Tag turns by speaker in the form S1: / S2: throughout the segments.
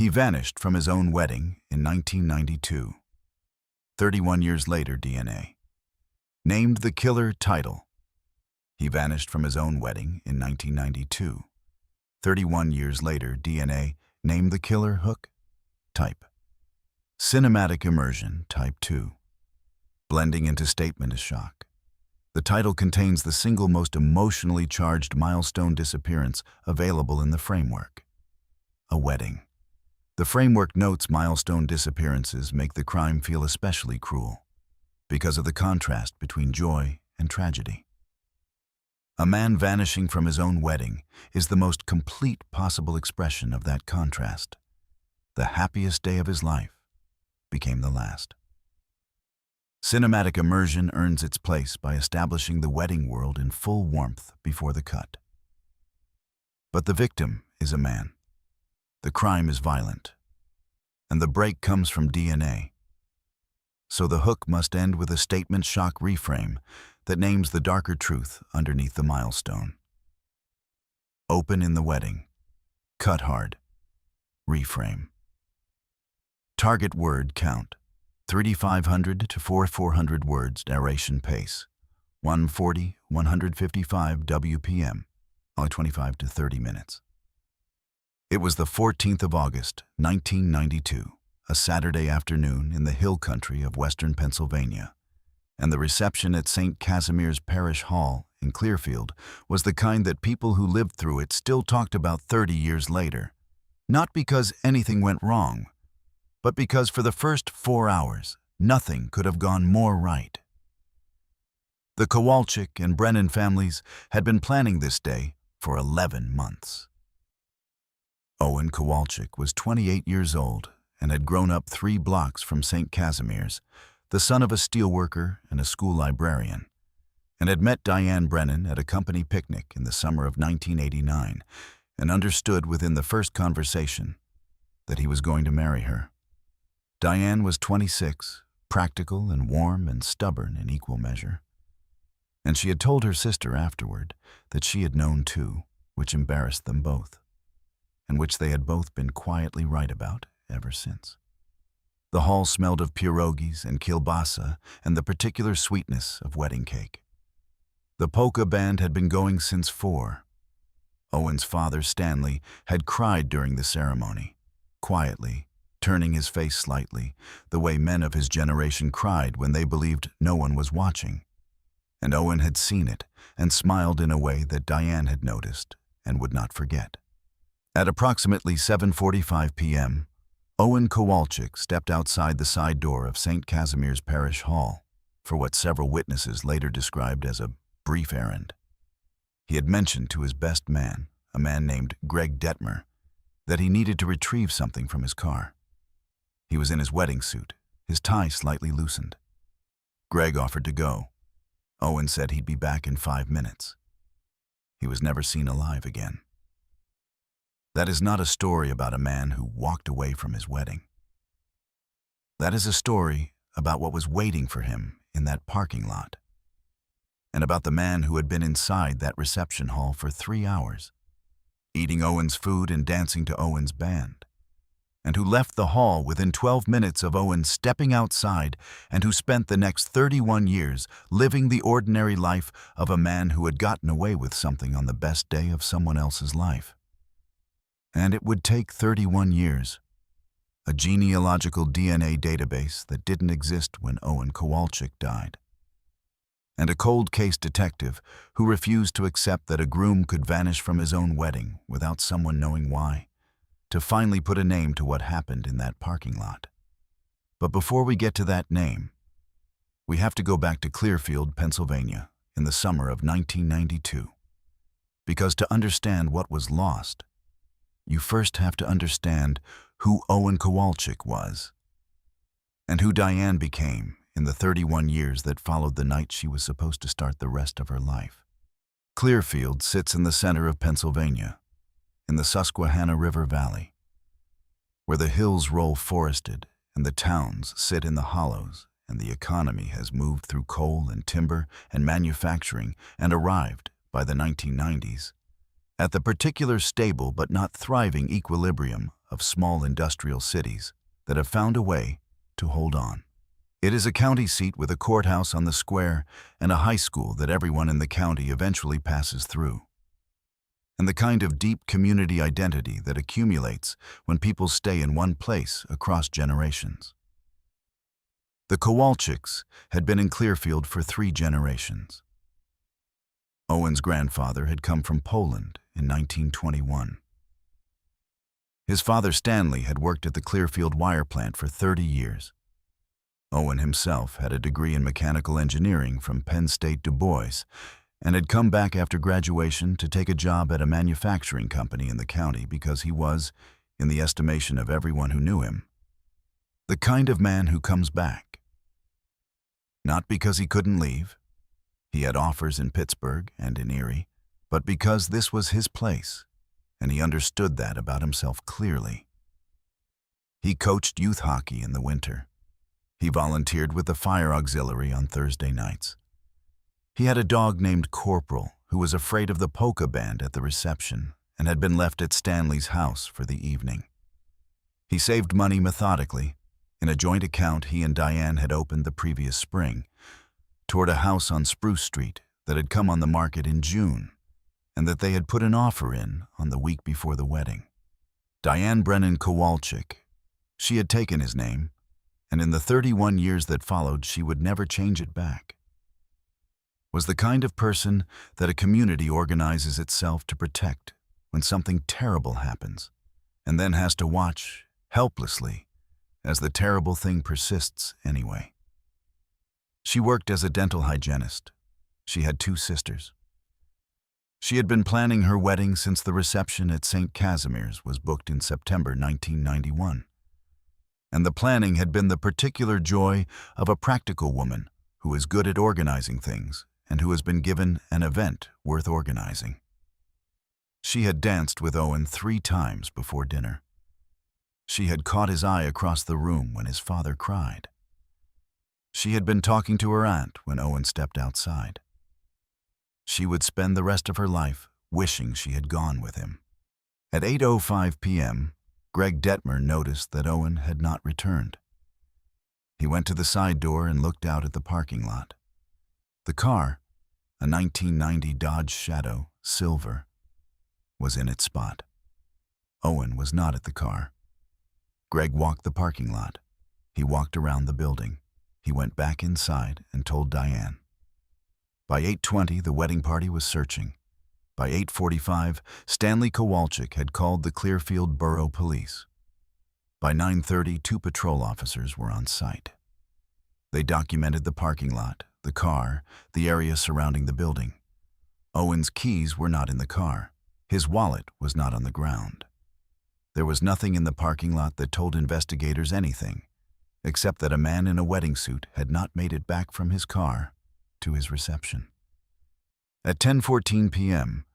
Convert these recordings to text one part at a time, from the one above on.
S1: He vanished from his own wedding in 1992. 31 years later, DNA named the killer title. He vanished from his own wedding in 1992. 31 years later, DNA named the killer hook type. Cinematic immersion type 2. Blending into statement is shock. The title contains the single most emotionally charged milestone disappearance available in the framework. A wedding. The framework notes milestone disappearances make the crime feel especially cruel because of the contrast between joy and tragedy. A man vanishing from his own wedding is the most complete possible expression of that contrast. The happiest day of his life became the last. Cinematic immersion earns its place by establishing the wedding world in full warmth before the cut. But the victim is a man. The crime is violent, and the break comes from DNA. So the hook must end with a statement shock reframe that names the darker truth underneath the milestone. Open in the wedding. Cut hard. Reframe. Target word count. 3,500 to 4,400 words narration pace. 140, 155 WPM. Only 25 to 30 minutes. It was the 14th of August, 1992, a Saturday afternoon in the hill country of western Pennsylvania, and the reception at St. Casimir's Parish Hall in Clearfield was the kind that people who lived through it still talked about 30 years later, not because anything went wrong, but because for the first 4 hours, nothing could have gone more right. The Kowalczyk and Brennan families had been planning this day for 11 months. Owen Kowalczyk was 28 years old and had grown up 3 blocks from St. Casimir's, the son of a steelworker and a school librarian, and had met Diane Brennan at a company picnic in the summer of 1989 and understood within the first conversation that he was going to marry her. Diane was 26, practical and warm and stubborn in equal measure. And she had told her sister afterward that she had known too, which embarrassed them both, and which they had both been quietly right about ever since. The hall smelled of pierogies and kielbasa and the particular sweetness of wedding cake. The polka band had been going since 4. Owen's father, Stanley, had cried during the ceremony, quietly, turning his face slightly, the way men of his generation cried when they believed no one was watching. And Owen had seen it and smiled in a way that Diane had noticed and would not forget. At approximately 7:45 p.m., Owen Kowalczyk stepped outside the side door of St. Casimir's Parish Hall for what several witnesses later described as a brief errand. He had mentioned to his best man, a man named Greg Detmer, that he needed to retrieve something from his car. He was in his wedding suit, his tie slightly loosened. Greg offered to go. Owen said he'd be back in 5 minutes. He was never seen alive again. That is not a story about a man who walked away from his wedding. That is a story about what was waiting for him in that parking lot, and about the man who had been inside that reception hall for 3 hours, eating Owen's food and dancing to Owen's band, and who left the hall within 12 minutes of Owen stepping outside, and who spent the next 31 years living the ordinary life of a man who had gotten away with something on the best day of someone else's life. And it would take 31 years, a genealogical DNA database that didn't exist when Owen Kowalczyk died, and a cold case detective who refused to accept that a groom could vanish from his own wedding without someone knowing why, to finally put a name to what happened in that parking lot. But before we get to that name, we have to go back to Clearfield, Pennsylvania, in the summer of 1992. Because to understand what was lost, you first have to understand who Owen Kowalczyk was, and who Diane became in the 31 years that followed the night she was supposed to start the rest of her life. Clearfield sits in the center of Pennsylvania, in the Susquehanna River Valley, where the hills roll forested and the towns sit in the hollows, and the economy has moved through coal and timber and manufacturing and arrived, by the 1990s, at the particular stable but not thriving equilibrium of small industrial cities that have found a way to hold on. It is a county seat with a courthouse on the square and a high school that everyone in the county eventually passes through. And the kind of deep community identity that accumulates when people stay in one place across generations. The Kowalczyks had been in Clearfield for 3 generations. Owen's grandfather had come from Poland in 1921. His father Stanley had worked at the Clearfield wire plant for 30 years. Owen himself had a degree in mechanical engineering from Penn State Du Bois and had come back after graduation to take a job at a manufacturing company in the county because he was, in the estimation of everyone who knew him, the kind of man who comes back. Not because he couldn't leave. He had offers in Pittsburgh and in Erie, but because this was his place, and he understood that about himself clearly. He coached youth hockey in the winter. He volunteered with the fire auxiliary on Thursday nights. He had a dog named Corporal who was afraid of the polka band at the reception and had been left at Stanley's house for the evening. He saved money methodically in a joint account he and Diane had opened the previous spring toward a house on Spruce Street that had come on the market in June and that they had put an offer in on the week before the wedding. Diane Brennan Kowalczyk, she had taken his name, and in the 31 years that followed she would never change it back, was the kind of person that a community organizes itself to protect when something terrible happens, and then has to watch, helplessly, as the terrible thing persists anyway. She worked as a dental hygienist. She had 2 sisters. She had been planning her wedding since the reception at St. Casimir's was booked in September 1991. And the planning had been the particular joy of a practical woman who is good at organizing things and who has been given an event worth organizing. She had danced with Owen 3 times before dinner. She had caught his eye across the room when his father cried. She had been talking to her aunt when Owen stepped outside. She would spend the rest of her life wishing she had gone with him. At 8:05 p.m., Greg Detmer noticed that Owen had not returned. He went to the side door and looked out at the parking lot. The car, a 1990 Dodge Shadow, silver, was in its spot. Owen was not at the car. Greg walked the parking lot. He walked around the building. He went back inside and told Diane. By 8:20, the wedding party was searching. By 8:45, Stanley Kowalczyk had called the Clearfield Borough Police. By 9:30, 2 patrol officers were on site. They documented the parking lot, the car, the area surrounding the building. Owen's keys were not in the car. His wallet was not on the ground. There was nothing in the parking lot that told investigators anything, except that a man in a wedding suit had not made it back from his car to his reception. At 10:14 p.m.,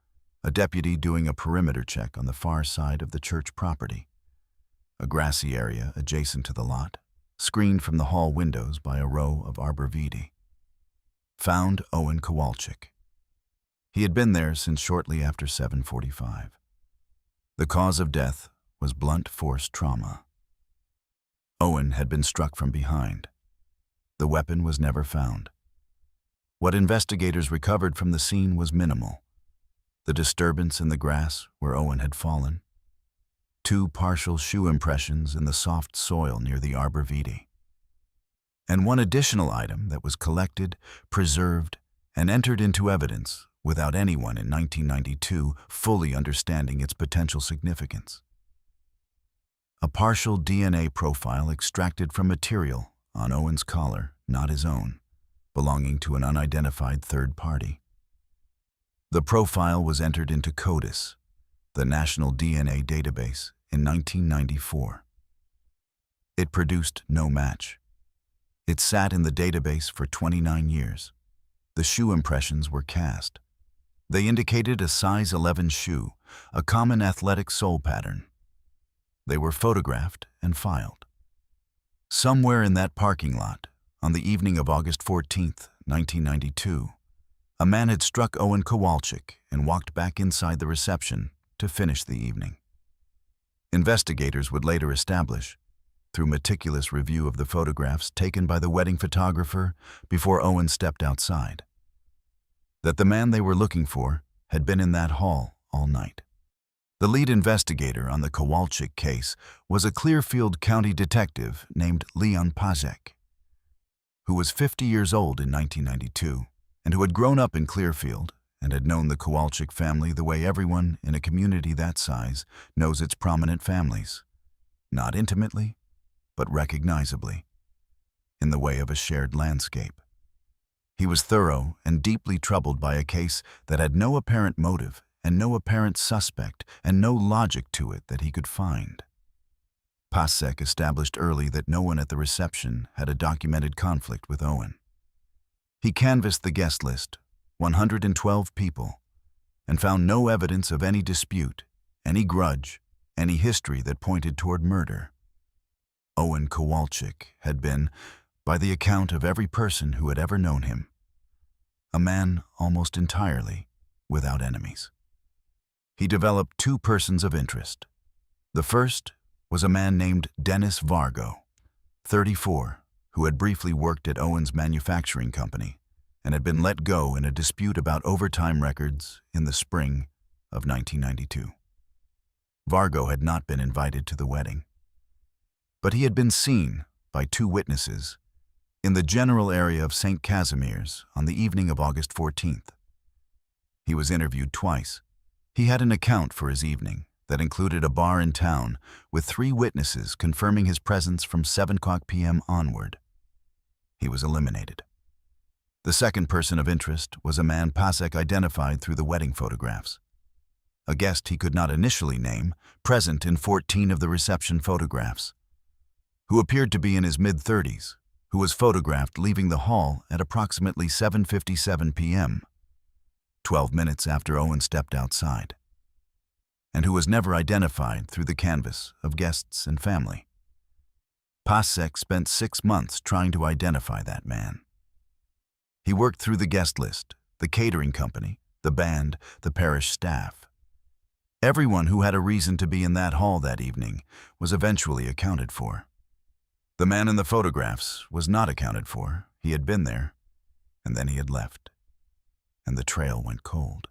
S1: a deputy doing a perimeter check on the far side of the church property, a grassy area adjacent to the lot, screened from the hall windows by a row of arborvitae, found Owen Kowalczyk. He had been there since shortly after 7:45. The cause of death was blunt force trauma. Owen had been struck from behind. The weapon was never found. What investigators recovered from the scene was minimal. The disturbance in the grass where Owen had fallen, 2 partial shoe impressions in the soft soil near the arborvitae, and 1 additional item that was collected, preserved, and entered into evidence without anyone in 1992 fully understanding its potential significance. A partial DNA profile extracted from material on Owen's collar, not his own, belonging to an unidentified third party. The profile was entered into CODIS, the National DNA Database, in 1994. It produced no match. It sat in the database for 29 years. The shoe impressions were cast. They indicated a size 11 shoe, a common athletic sole pattern. They were photographed and filed. Somewhere in that parking lot, on the evening of August 14, 1992, A man had struck Owen Kowalczyk and walked back inside the reception to finish the evening. Investigators would later establish, through meticulous review of the photographs taken by the wedding photographer before Owen stepped outside, that the man they were looking for had been in that hall all night. The lead investigator on the Kowalczyk case was a Clearfield County detective named Leon Pasek, who was 50 years old in 1992 and who had grown up in Clearfield and had known the Kowalczyk family the way everyone in a community that size knows its prominent families, not intimately, but recognizably, in the way of a shared landscape. He was thorough and deeply troubled by a case that had no apparent motive and no apparent suspect and no logic to it that he could find. Pasek established early that no one at the reception had a documented conflict with Owen. He canvassed the guest list, 112 people, and found no evidence of any dispute, any grudge, any history that pointed toward murder. Owen Kowalczyk had been, by the account of every person who had ever known him, a man almost entirely without enemies. He developed two persons of interest. The first was a man named Dennis Vargo, 34, who had briefly worked at Owen's manufacturing company and had been let go in a dispute about overtime records in the spring of 1992. Vargo had not been invited to the wedding, but he had been seen by two witnesses in the general area of St. Casimir's on the evening of August 14th. He was interviewed twice. He had an account for his evening that included a bar in town with 3 witnesses confirming his presence from 7 p.m. onward. He was eliminated. The second person of interest was a man Pasek identified through the wedding photographs. A guest he could not initially name, present in 14 of the reception photographs, who appeared to be in his mid-30s, who was photographed leaving the hall at approximately 7:57 p.m., 12 minutes after Owen stepped outside, and who was never identified through the canvass of guests and family. Pasek spent 6 months trying to identify that man. He worked through the guest list, the catering company, the band, the parish staff. Everyone who had a reason to be in that hall that evening was eventually accounted for. The man in the photographs was not accounted for. He had been there, and then he had left, and the trail went cold.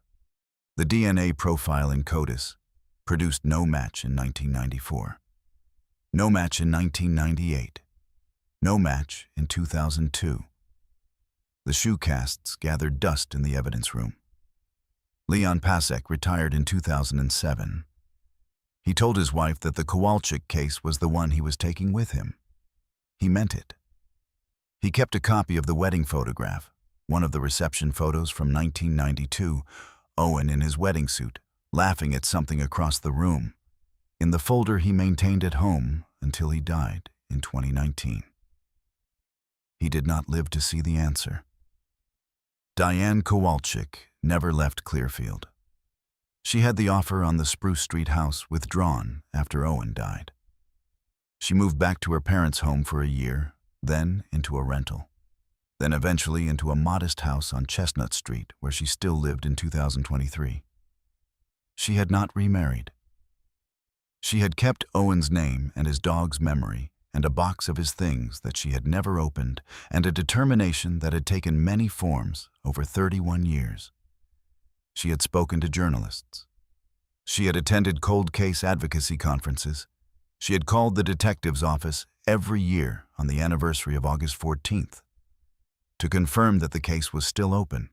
S1: The DNA profile in CODIS produced no match in 1994, no match in 1998, no match in 2002. The shoe casts gathered dust in the evidence room. Leon Pasek retired in 2007. He told his wife that the Kowalczyk case was the one he was taking with him. He meant it. He kept a copy of the wedding photograph, one of the reception photos from 1992, Owen in his wedding suit, laughing at something across the room, in the folder he maintained at home until he died in 2019. He did not live to see the answer. Diane Kowalczyk never left Clearfield. She had the offer on the Spruce Street house withdrawn after Owen died. She moved back to her parents' home for a year, then into a rental, then eventually into a modest house on Chestnut Street where she still lived in 2023. She had not remarried. She had kept Owen's name and his dog's memory and a box of his things that she had never opened and a determination that had taken many forms over 31 years. She had spoken to journalists. She had attended cold case advocacy conferences. She had called the detective's office every year on the anniversary of August 14th to confirm that the case was still open.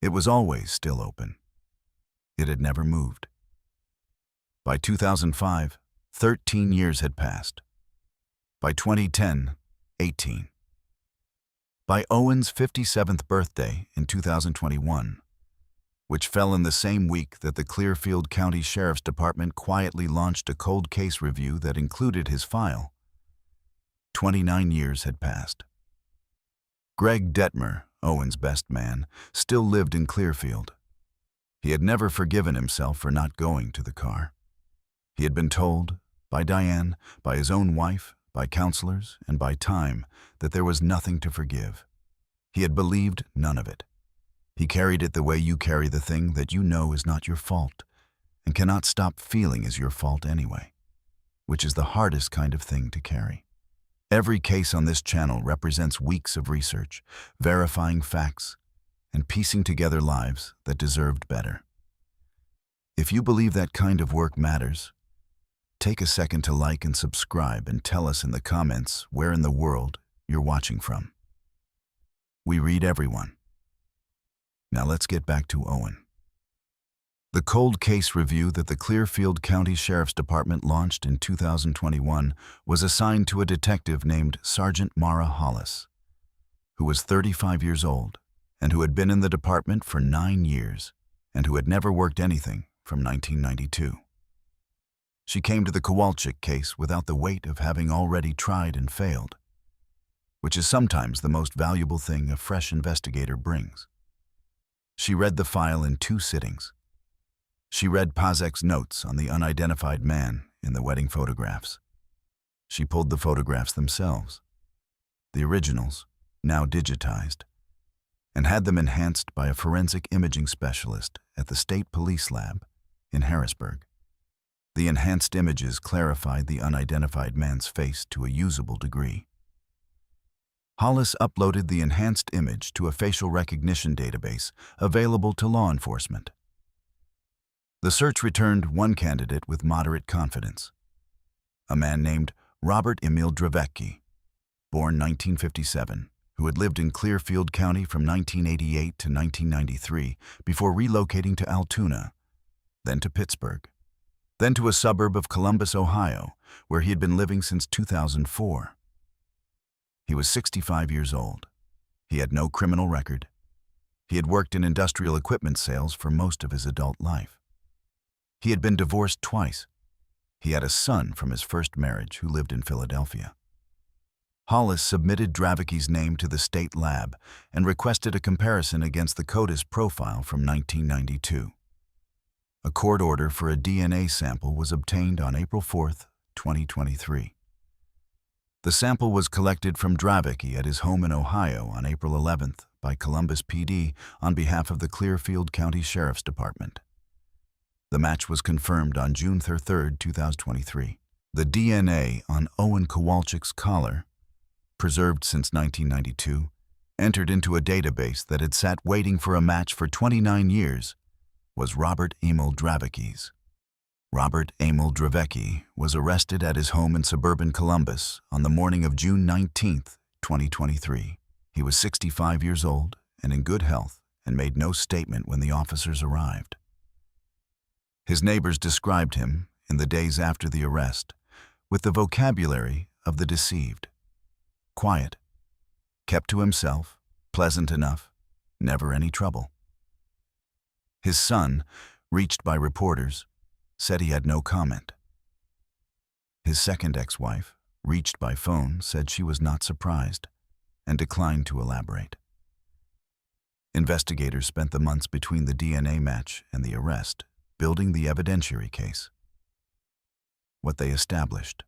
S1: It was always still open. It had never moved. By 2005, 13 years had passed. By 2010, 18. By Owen's 57th birthday in 2021, which fell in the same week that the Clearfield County Sheriff's Department quietly launched a cold case review that included his file, 29 years had passed. Greg Detmer, Owen's best man, still lived in Clearfield. He had never forgiven himself for not going to the car. He had been told, by Diane, by his own wife, by counselors, and by time, that there was nothing to forgive. He had believed none of it. He carried it the way you carry the thing that you know is not your fault and cannot stop feeling is your fault anyway, which is the hardest kind of thing to carry. Every case on this channel represents weeks of research, verifying facts, and piecing together lives that deserved better. If you believe that kind of work matters, take a second to like and subscribe and tell us in the comments where in the world you're watching from. We read everyone. Now let's get back to Owen. The cold case review that the Clearfield County Sheriff's Department launched in 2021 was assigned to a detective named Sergeant Mara Hollis, who was 35 years old and who had been in the department for 9 years and who had never worked anything from 1992. She came to the Kowalczyk case without the weight of having already tried and failed, which is sometimes the most valuable thing a fresh investigator brings. She read the file in 2 sittings. She read Pazek's notes on the unidentified man in the wedding photographs. She pulled the photographs themselves, the originals, now digitized, and had them enhanced by a forensic imaging specialist at the State Police Lab in Harrisburg. The enhanced images clarified the unidentified man's face to a usable degree. Hollis uploaded the enhanced image to a facial recognition database available to law enforcement. The search returned one candidate with moderate confidence, a man named Robert Emil Dravecki, born 1957, who had lived in Clearfield County from 1988 to 1993 before relocating to Altoona, then to Pittsburgh, then to a suburb of Columbus, Ohio, where he had been living since 2004. He was 65 years old. He had no criminal record. He had worked in industrial equipment sales for most of his adult life. He had been divorced twice. He had a son from his first marriage who lived in Philadelphia. Hollis submitted Dravecki's name to the state lab and requested a comparison against the CODIS profile from 1992. A court order for a DNA sample was obtained on April 4, 2023. The sample was collected from Dravecki at his home in Ohio on April 11th by Columbus PD on behalf of the Clearfield County Sheriff's Department. The match was confirmed on June 3, 2023. The DNA on Owen Kowalczyk's collar, preserved since 1992, entered into a database that had sat waiting for a match for 29 years, was Robert Emil Dravecki's. Robert Emil Dravecki was arrested at his home in suburban Columbus on the morning of June 19, 2023. He was 65 years old and in good health and made no statement when the officers arrived. His neighbors described him, in the days after the arrest, with the vocabulary of the deceived. Quiet, kept to himself, pleasant enough, never any trouble. His son, reached by reporters, said he had no comment. His second ex-wife, reached by phone, said she was not surprised and declined to elaborate. Investigators spent the months between the DNA match and the arrest building the evidentiary case. What they established: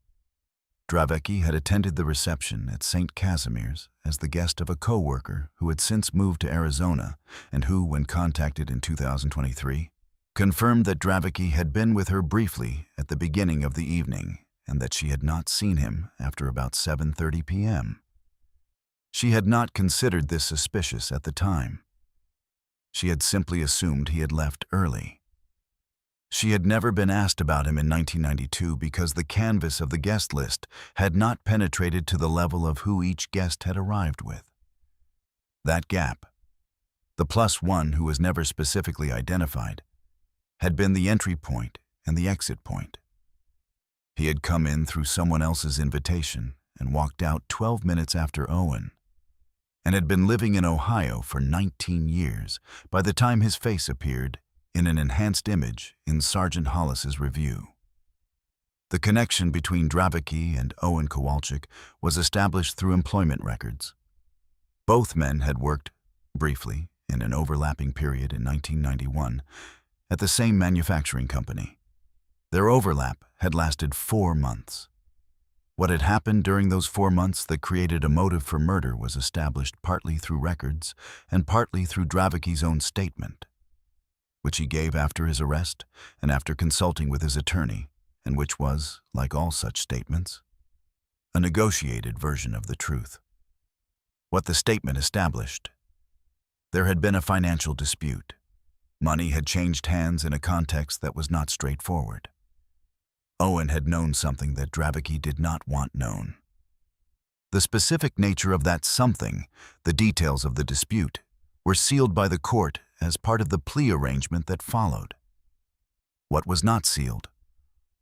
S1: Dravecki had attended the reception at St. Casimir's as the guest of a co-worker who had since moved to Arizona and who, when contacted in 2023, confirmed that Dravecki had been with her briefly at the beginning of the evening and that she had not seen him after about 7:30 p.m. She had not considered this suspicious at the time. She had simply assumed he had left early. She had never been asked about him in 1992 because the canvas of the guest list had not penetrated to the level of who each guest had arrived with. That gap, the +1 who was never specifically identified, had been the entry point and the exit point. He had come in through someone else's invitation and walked out 12 minutes after Owen, and had been living in Ohio for 19 years by the time his face appeared in an enhanced image in Sergeant Hollis's review. The connection between Dravecki and Owen Kowalczyk was established through employment records. Both men had worked, briefly, in an overlapping period in 1991, at the same manufacturing company. Their overlap had lasted 4 months. What had happened during those 4 months that created a motive for murder was established partly through records and partly through Dravecky's own statement, which he gave after his arrest and after consulting with his attorney, and which was, like all such statements, a negotiated version of the truth. What the statement established: there had been a financial dispute. Money had changed hands in a context that was not straightforward. Owen had known something that Dravecky did not want known. The specific nature of that something, the details of the dispute, were sealed by the court as part of the plea arrangement that followed. What was not sealed?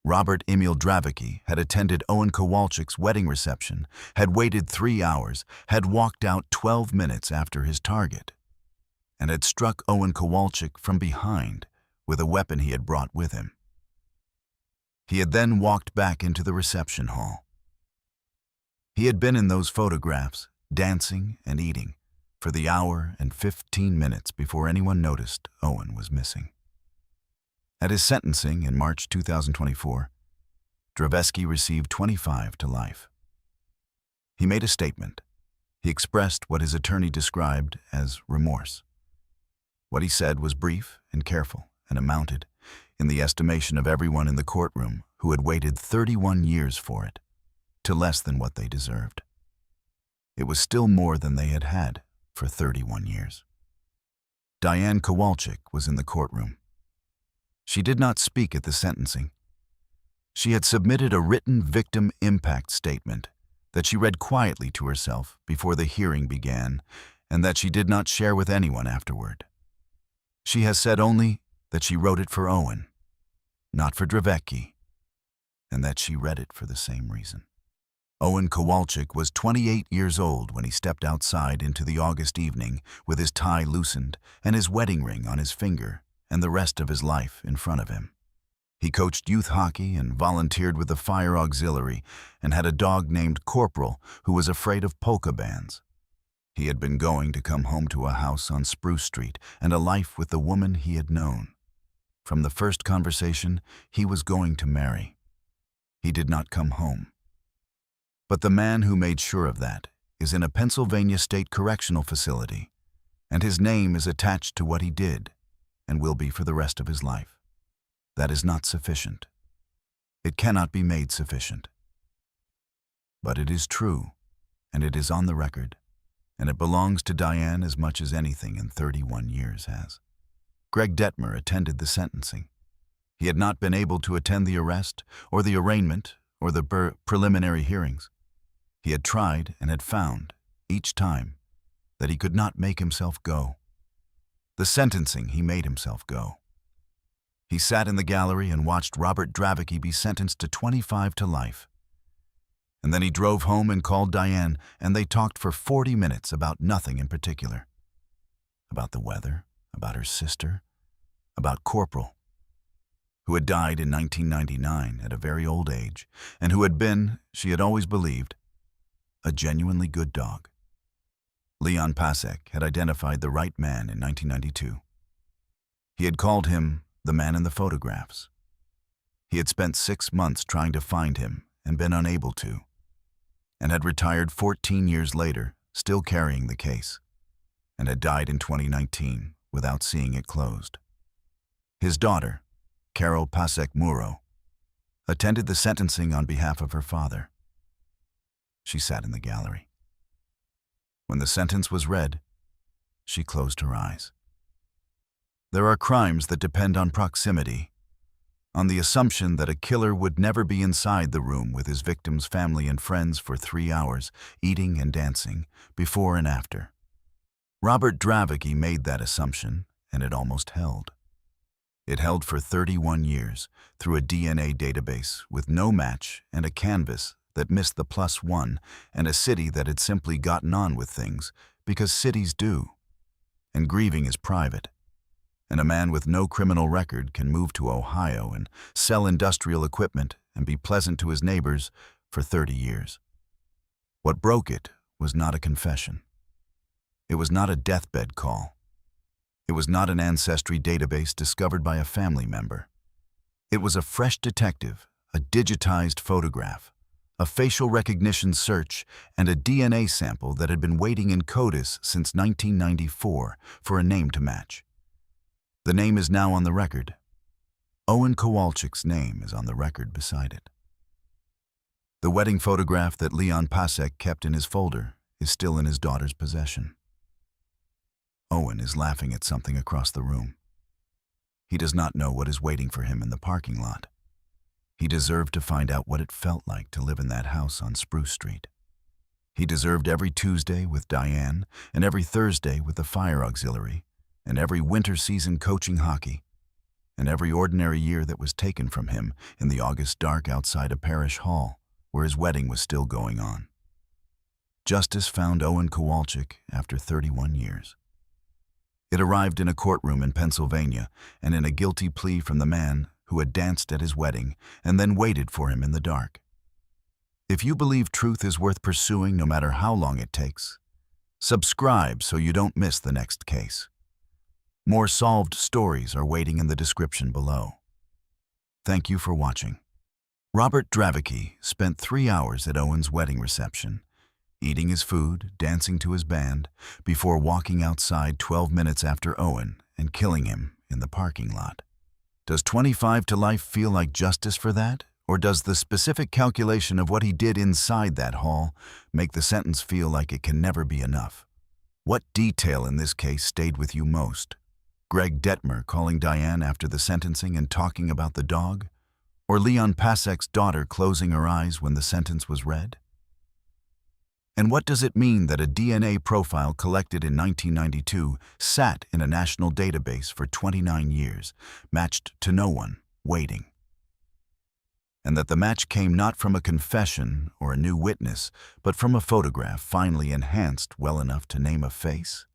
S1: Robert Emil Dravecky had attended Owen Kowalczyk's wedding reception, had waited 3 hours, had walked out 12 minutes after his target, and had struck Owen Kowalczyk from behind with a weapon he had brought with him. He had then walked back into the reception hall. He had been in those photographs, dancing and eating, for the hour and 15 minutes before anyone noticed Owen was missing. At his sentencing in March 2024, Dravecky received 25 to life. He made a statement. He expressed what his attorney described as remorse. What he said was brief and careful and amounted, in the estimation of everyone in the courtroom who had waited 31 years for it, to less than what they deserved. It was still more than they had had for 31 years. Diane Kowalczyk was in the courtroom. She did not speak at the sentencing. She had submitted a written victim impact statement that she read quietly to herself before the hearing began and that she did not share with anyone afterward. She has said only that she wrote it for Owen, not for Dravecky, and that she read it for the same reason. Owen Kowalczyk was 28 years old when he stepped outside into the August evening with his tie loosened and his wedding ring on his finger and the rest of his life in front of him. He coached youth hockey and volunteered with the Fire Auxiliary and had a dog named Corporal who was afraid of polka bands. He had been going to come home to a house on Spruce Street and a life with the woman he had known. From the first conversation, he was going to marry. He did not come home. But the man who made sure of that is in a Pennsylvania State Correctional Facility, and his name is attached to what he did and will be for the rest of his life. That is not sufficient. It cannot be made sufficient. But it is true, and it is on the record, and it belongs to Diane as much as anything in 31 years has. Greg Detmer attended the sentencing. He had not been able to attend the arrest or the arraignment or the preliminary hearings. He had tried and had found, each time, that he could not make himself go. The sentencing, he made himself go. He sat in the gallery and watched Robert Dravecky be sentenced to 25 to life. And then he drove home and called Diane, and they talked for 40 minutes about nothing in particular. About the weather, about her sister, about Corporal, who had died in 1999 at a very old age, and who had been, she had always believed, a genuinely good dog. Leon Pasek had identified the right man in 1992. He had called him the man in the photographs. He had spent 6 months trying to find him and been unable to, and had retired 14 years later, still carrying the case, and had died in 2019 without seeing it closed. His daughter, Carol Pasek Muro, attended the sentencing on behalf of her father. She sat in the gallery. When the sentence was read, she closed her eyes. There are crimes that depend on proximity, on the assumption that a killer would never be inside the room with his victim's family and friends for 3 hours, eating and dancing, before and after. Robert Dravecky made that assumption, and it almost held. It held for 31 years, through a DNA database with no match and a canvas that missed the +1 and a city that had simply gotten on with things because cities do. And grieving is private. And a man with no criminal record can move to Ohio and sell industrial equipment and be pleasant to his neighbors for 30 years. What broke it was not a confession. It was not a deathbed call. It was not an ancestry database discovered by a family member. It was a fresh detective, a digitized photograph, a facial recognition search, and a DNA sample that had been waiting in CODIS since 1994 for a name to match. The name is now on the record. Owen Kowalczyk's name is on the record beside it. The wedding photograph that Leon Pasek kept in his folder is still in his daughter's possession. Owen is laughing at something across the room. He does not know what is waiting for him in the parking lot. He deserved to find out what it felt like to live in that house on Spruce Street. He deserved every Tuesday with Diane, and every Thursday with the fire auxiliary, and every winter season coaching hockey, and every ordinary year that was taken from him in the August dark outside a parish hall where his wedding was still going on. Justice found Owen Kowalczyk after 31 years. It arrived in a courtroom in Pennsylvania and in a guilty plea from the man who had danced at his wedding and then waited for him in the dark. If you believe truth is worth pursuing no matter how long it takes, subscribe so you don't miss the next case. More solved stories are waiting in the description below. Thank you for watching. Robert Dravicki spent 3 hours at Owen's wedding reception, eating his food, dancing to his band, before walking outside 12 minutes after Owen and killing him in the parking lot. Does 25 to life feel like justice for that? Or does the specific calculation of what he did inside that hall make the sentence feel like it can never be enough? What detail in this case stayed with you most? Greg Detmer calling Diane after the sentencing and talking about the dog? Or Leon Pasek's daughter closing her eyes when the sentence was read? And what does it mean that a DNA profile collected in 1992 sat in a national database for 29 years, matched to no one, waiting? And that the match came not from a confession or a new witness, but from a photograph finally enhanced well enough to name a face?